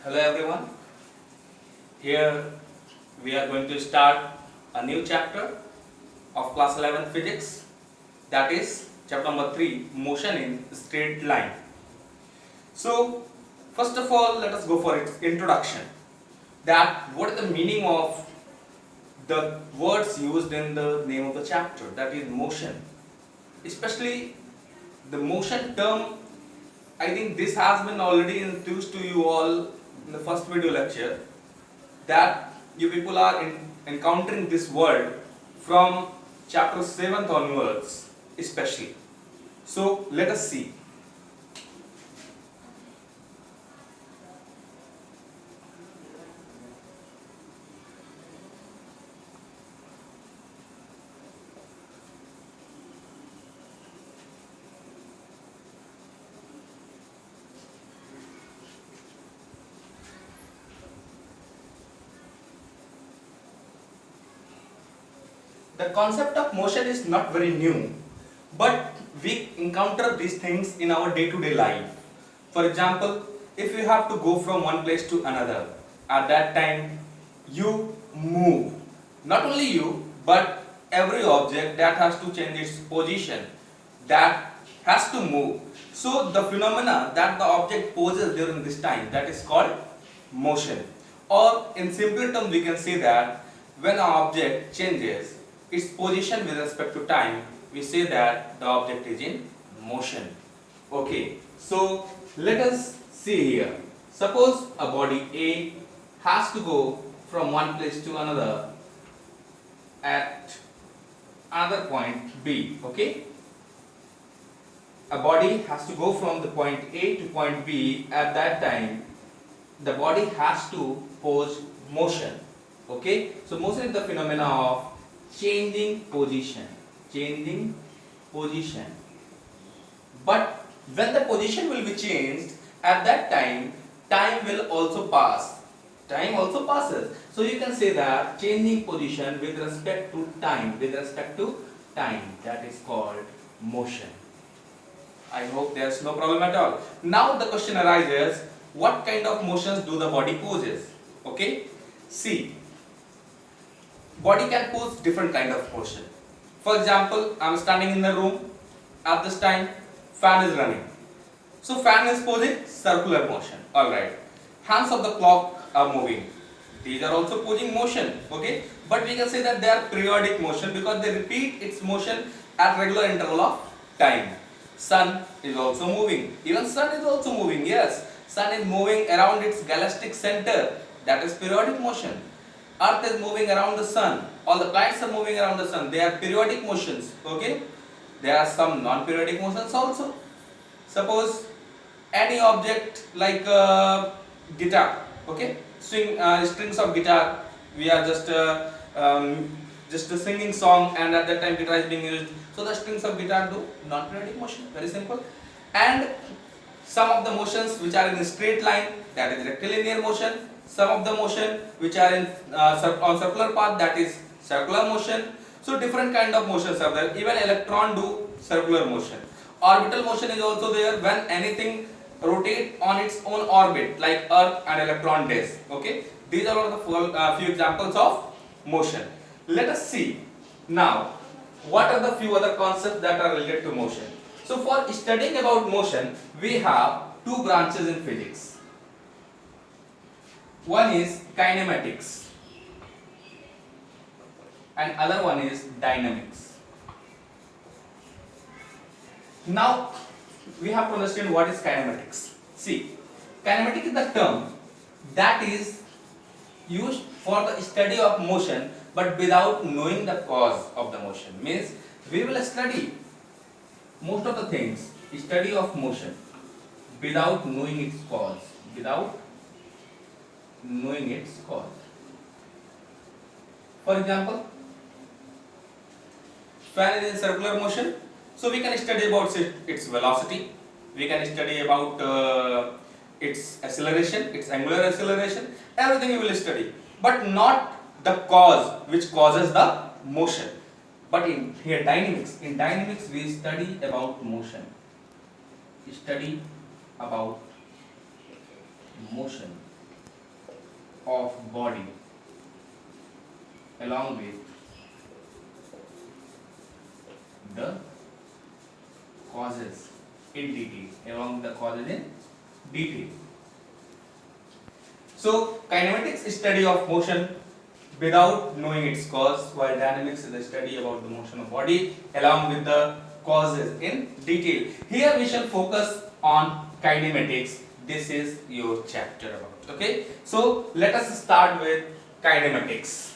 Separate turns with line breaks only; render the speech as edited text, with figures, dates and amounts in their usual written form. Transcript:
Hello everyone. Here we are going to start a new chapter of class 11 physics, that is chapter number 3, motion in straight line. So first of all, let us go for its introduction. That what is the meaning of the words used in the name of the chapter, that is motion. Especially the motion term, I think this has been already introduced to you all in the first video lecture, that you people are encountering this word from chapter 7th onwards especially. So let us see. The concept of motion is not very new, but we encounter these things in our day-to-day life. For example, if you have to go from one place to another, at that time you move. Not only you, but every object that has to change its position, that has to move. So the phenomena that the object poses during this time, that is called motion. Or in simple terms we can say that when an object changes its position with respect to time, we say that the object is in motion. Okay, so let us see here. Suppose a body A has to go from one place to another at another point B. Okay, a body has to go from the point A to point B. At that time the body has to pose motion. Okay, so motion is the phenomena of changing position. But when the position will be changed, at that time will also pass. Time also passes. So you can say that changing position with respect to time, that is called motion. I hope there's no problem at all. Now the question arises, what kind of motions do the body poses? Okay, see, body can pose different kind of motion. For example, I am standing in the room. At this time, fan is running. So fan is posing circular motion. Alright. Hands of the clock are moving. These are also posing motion. Okay. But we can say that they are periodic motion because they repeat its motion at regular interval of time. Sun is also moving. Even sun is also moving. Yes. Sun is moving around its galactic center. That is periodic motion. Earth is moving around the sun. All the planets are moving around the sun. They are periodic motions. Okay. There are some non-periodic motions also. Suppose any object like guitar. Okay. Strings of guitar. We are just a singing song, and at that time guitar is being used. So the strings of guitar do non-periodic motion. Very simple. And some of the motions which are in a straight line, that is rectilinear motion. Some of the motion which are in on circular path, that is circular motion. So different kind of motions are there. Even electron do circular motion. Orbital motion is also there when anything rotate on its own orbit, like Earth and electron does. Okay, these are all the few examples of motion. Let us see now what are the few other concepts that are related to motion. So for studying about motion, we have two branches in physics. One is kinematics and other one is dynamics. Now we have to understand what is kinematics. See, kinematic is the term that is used for the study of motion but without knowing the cause of the motion. Means we will study most of the things, study of motion, without knowing its cause. For example, fan is in circular motion, so we can study about its velocity, we can study about its acceleration, its angular acceleration, everything we will study, but not the cause which causes the motion. But in dynamics we study about motion. of body along with the causes in detail, along with the causes in detail. So kinematics is study of motion without knowing its cause, while dynamics is the study about the motion of body along with the causes in detail. Here we shall focus on kinematics. This is your chapter about. Okay, so let us start with kinematics.